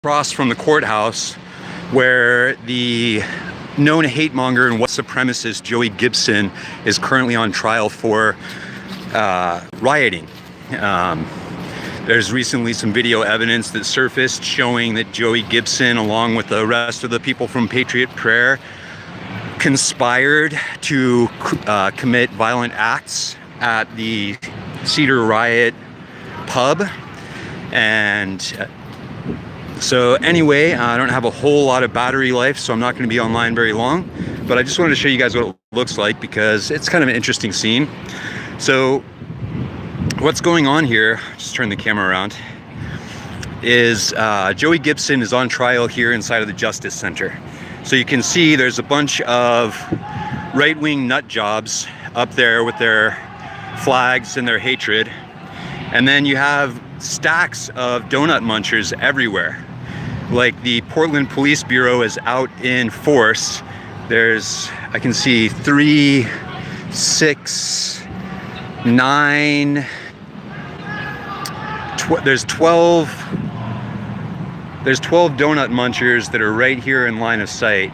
across from the courthouse where the known hate monger and white supremacist Joey Gibson is currently on trial for rioting. There's recently some video evidence that surfaced showing that Joey Gibson, along with the rest of the people from Patriot Prayer, conspired to commit violent acts at the Cedar Riot pub. And so anyway, I don't have a whole lot of battery life, so I'm not going to be online very long, but I just wanted to show you guys what it looks like because it's kind of an interesting scene. So what's going on here, just turn the camera around, is Joey Gibson is on trial here inside of the Justice Center. So you can see there's a bunch of right-wing nut jobs up there with their flags and their hatred. And then you have stacks of donut munchers everywhere. Like the Portland Police Bureau is out in force. There's, I can see 3, 6, 9, there's 12 donut munchers that are right here in line of sight.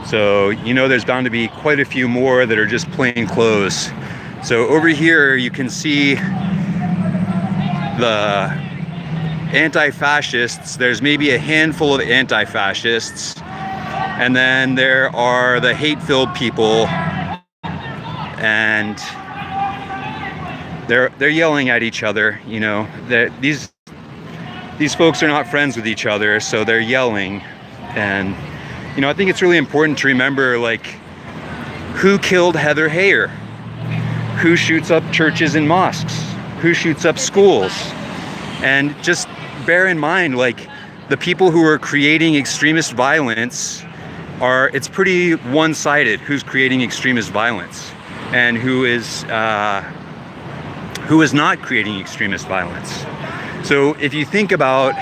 So you know there's bound to be quite a few more that are just plain clothes. So over here you can see the anti-fascists. There's maybe a handful of anti-fascists, and then there are the hate-filled people, and they're yelling at each other. You know, these folks are not friends with each other, so they're yelling. And you know, I think it's really important to remember, like, who killed Heather Heyer? Who shoots up churches and mosques? Who shoots up schools? And just bear in mind, like, the people who are creating extremist violence it's pretty one-sided who's creating extremist violence and who is not creating extremist violence. So if you think about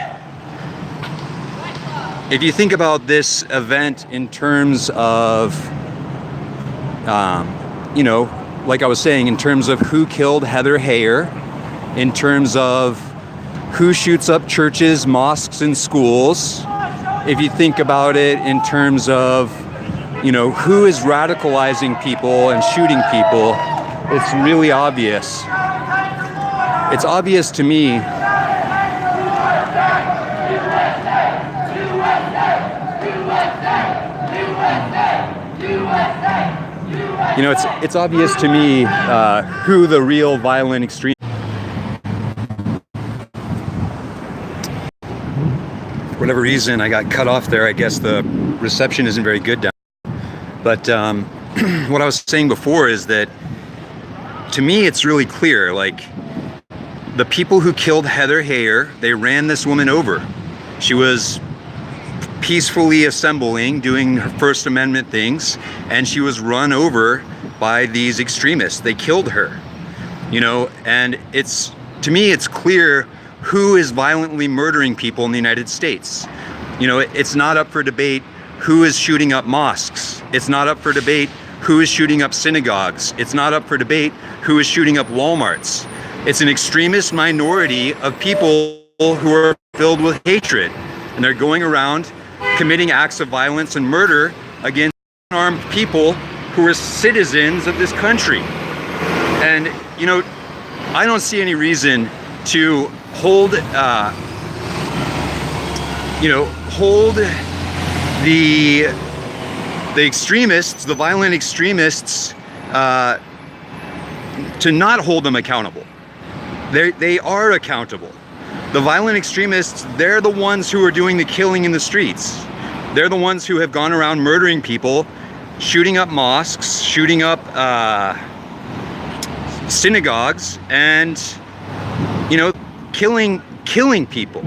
this event in terms of, you know, like I was saying, in terms of who killed Heather Heyer, in terms of who shoots up churches, mosques, and schools, if you think about it in terms of, you know, who is radicalizing people and shooting people, it's really obvious. It's obvious to me. You know, it's obvious to me who the real violent extreme. For whatever reason, I got cut off there. I guess the reception isn't very good down. But what I was saying before is that, to me, it's really clear. Like, the people who killed Heather Heyer, they ran this woman over. She was peacefully assembling, doing her First Amendment things, and she was run over by these extremists. They killed her, you know, and to me, it's clear who is violently murdering people in the United States. You know, it's not up for debate who is shooting up mosques. It's not up for debate who is shooting up synagogues. It's not up for debate who is shooting up Walmarts. It's an extremist minority of people who are filled with hatred, and they're going around committing acts of violence and murder against unarmed people who are citizens of this country. And, you know, I don't see any reason to hold the extremists, the violent extremists, to not hold them accountable. They are accountable. The violent extremists, they're the ones who are doing the killing in the streets. They're the ones who have gone around murdering people, shooting up mosques, shooting up synagogues, and, you know, killing people.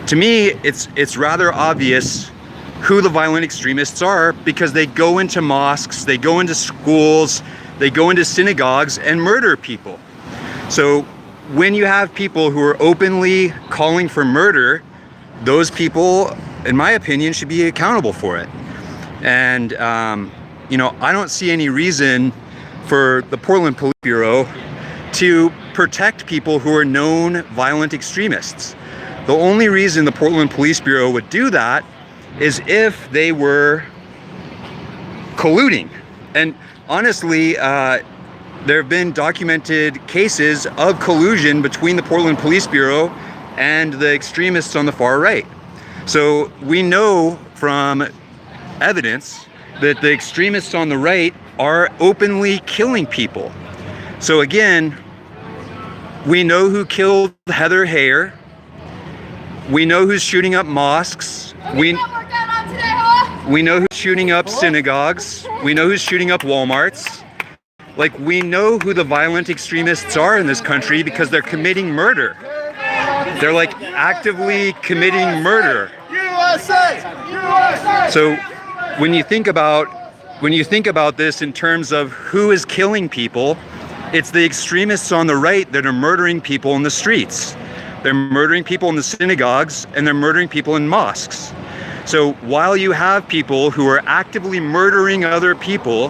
To me, it's rather obvious who the violent extremists are, because they go into mosques, they go into schools, they go into synagogues and murder people. So when you have people who are openly calling for murder, those people, in my opinion, should be accountable for it. And, you know, I don't see any reason for the Portland Police Bureau to protect people who are known violent extremists. The only reason the Portland Police Bureau would do that is if they were colluding. And honestly, there have been documented cases of collusion between the Portland Police Bureau and the extremists on the far right. So we know from evidence that the extremists on the right are openly killing people. So again, we know who killed Heather Heyer. We know who's shooting up mosques. We know who's shooting up synagogues. We know who's shooting up Walmarts. Like, we know who the violent extremists are in this country because they're committing murder. They're like actively committing murder. So when you think about this in terms of who is killing people, it's the extremists on the right that are murdering people in the streets. They're murdering people in the synagogues and they're murdering people in mosques. So while you have people who are actively murdering other people,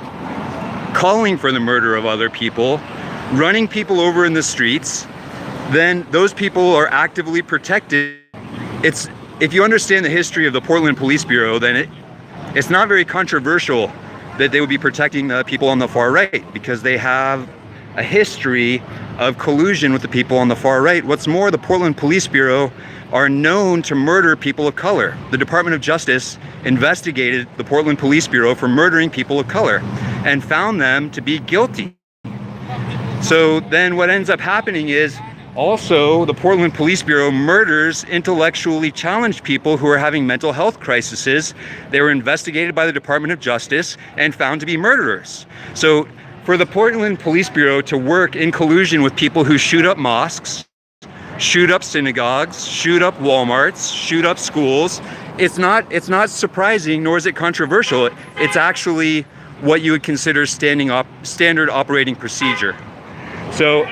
calling for the murder of other people, running people over in the streets, then those people are actively protected. If you understand the history of the Portland Police Bureau, then it's not very controversial that they would be protecting the people on the far right, because they have a history of collusion with the people on the far right. What's more, the Portland Police Bureau are known to murder people of color. The Department of Justice investigated the Portland Police Bureau for murdering people of color and found them to be guilty. So then what ends up happening is also the Portland Police Bureau murders intellectually challenged people who are having mental health crises. They were investigated by the Department of Justice and found to be murderers. So for the Portland Police Bureau to work in collusion with people who shoot up mosques, shoot up synagogues, shoot up Walmarts, shoot up schools, it's not surprising, nor is it controversial. It's actually what you would consider standard operating procedure. So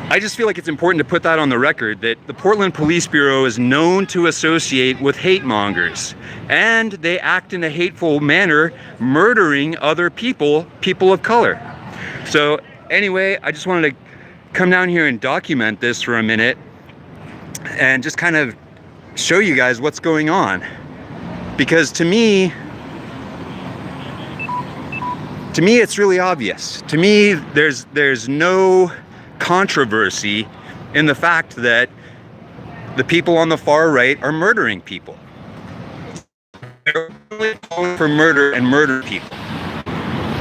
I just feel like it's important to put that on the record, that the Portland Police Bureau is known to associate with hate mongers, and they act in a hateful manner, murdering other people of color. So anyway, I just wanted to come down here and document this for a minute and just kind of show you guys what's going on. Because to me it's really obvious. To me, there's no controversy in the fact that the people on the far right are murdering people. They're only calling for murder and murder people.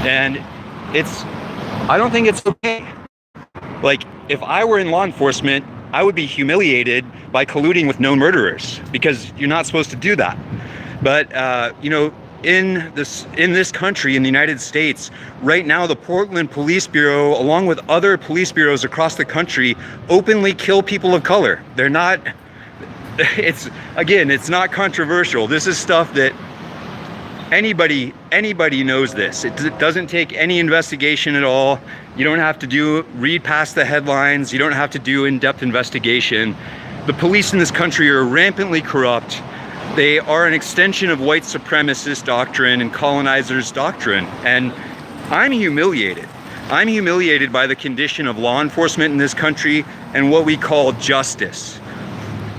And I don't think it's okay. Like, if I were in law enforcement, I would be humiliated by colluding with known murderers, because you're not supposed to do that. But in this country, in the United States, right now, the Portland Police Bureau, along with other police bureaus across the country, openly kill people of color. It's not controversial. This is stuff that anybody knows this. It doesn't take any investigation at all. You don't have to read past the headlines. You don't have to do in-depth investigation. The police in this country are rampantly corrupt. They are an extension of white supremacist doctrine and colonizers' doctrine. And I'm humiliated. I'm humiliated by the condition of law enforcement in this country and what we call justice.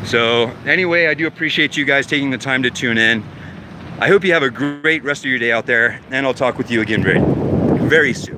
So anyway, I do appreciate you guys taking the time to tune in. I hope you have a great rest of your day out there, and I'll talk with you again very soon.